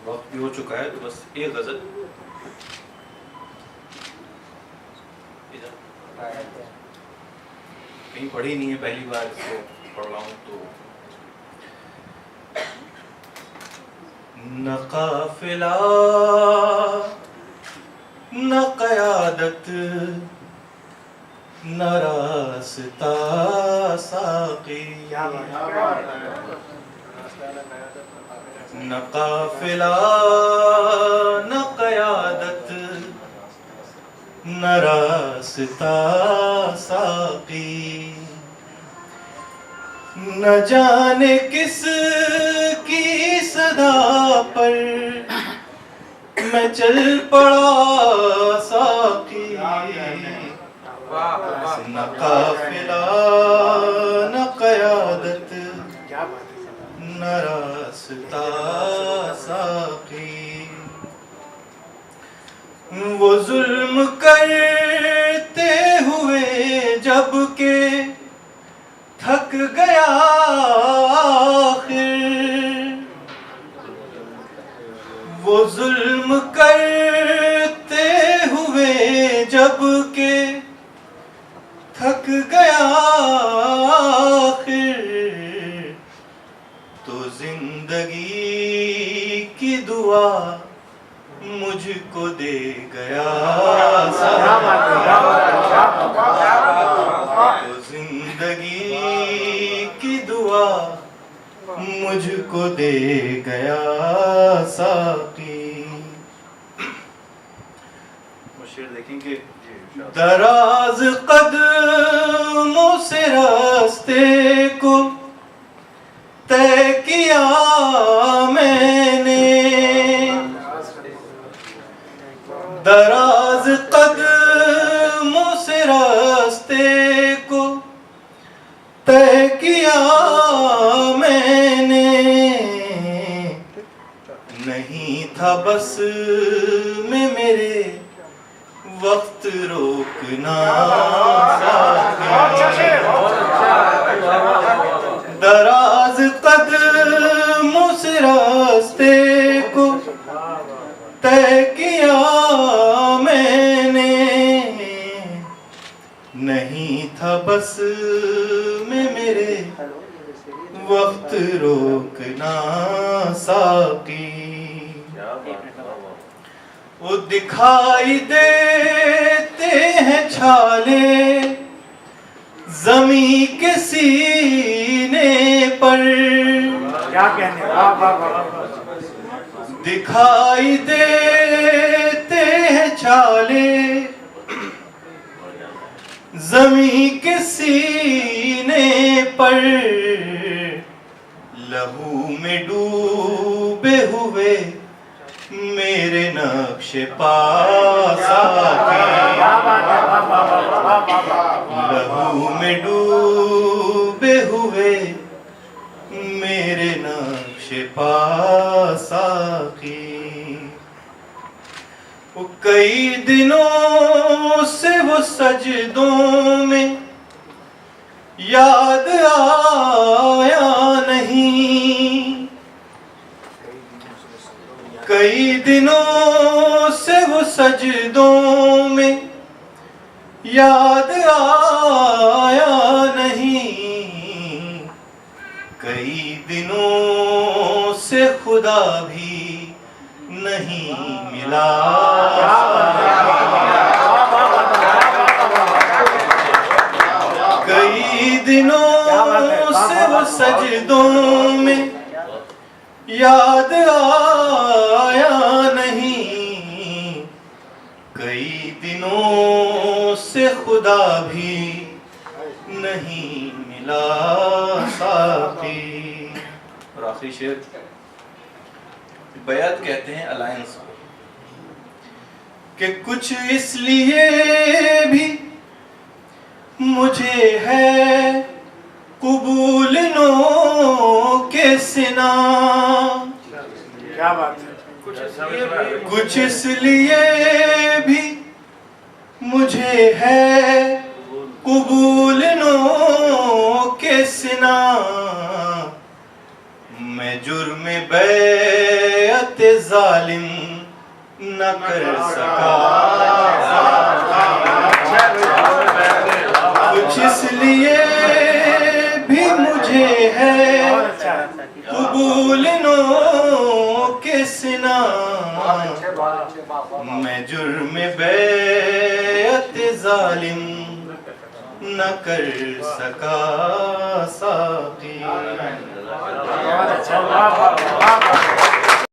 वक्त भी हो चुका है, तो बस एक गजल कहीं पढ़ी नहीं है, पहली बार इसको पढ़ रहा हूँ। तो न काफिला न क़यादत न रास्ता साक़ी, न काफिला न क़यादत न रास्ता साक़ी, न जाने किस की सदा पर मैं चल पड़ा साक़ी। न काफिला न क़यादत न रास्ता साक़ी, वो जुल्म करते हुए जब के थक गया आखिर, वो जुल्म करते हुए जब के थक गया आखिर, तो जिंदगी की दुआ मुझको दे गया तो जिंदगी की दुआ मुझको दे गया साक़ी। वो शेर देखेंगे। दराज कदमों से रास्ते को तय किया मैंने, दराज कदमों से रास्ते को तय किया मैंने, नहीं था बस में मेरे वक्त रोकना दराज कदमों से रास्ते को तय किया मैंने, नहीं था बस में मेरे वक्त रोकना साक़ी। वो दिखाई देते हैं छाले ज़मीं के सीने पर, क्या कहने, दिखाई देते हैं छाले ज़मीं के सीने पर, लहू में डूबे हुए मेरे नक्शे पासा लहू में डूबे हुए मेरे नक्शे पासा की। वो कई दिनों से वो सजदों में याद आया नहीं, कई दिनों से वो सजदों में याद आया नहीं, कई दिनों से खुदा भी नहीं मिला, कई दिनों से वो सजदों में याद आया नहीं, कई दिनों से खुदा भी नहीं मिला साक़ी। और आखिरी शेर, बैत कहते हैं अलायंस को, कि कुछ इसलिए भी मुझे है कबूल नो के सिना, क्या बात है, कुछ इसलिए भी मुझे है कबूल नो के सिना, मैं जुर्म बैत बैअत जालिम न कर सका। कुछ इसलिए भी मुझे है कबूलनों के सिना, मैं जुर्म बैअत जालिम न कर सका साकी।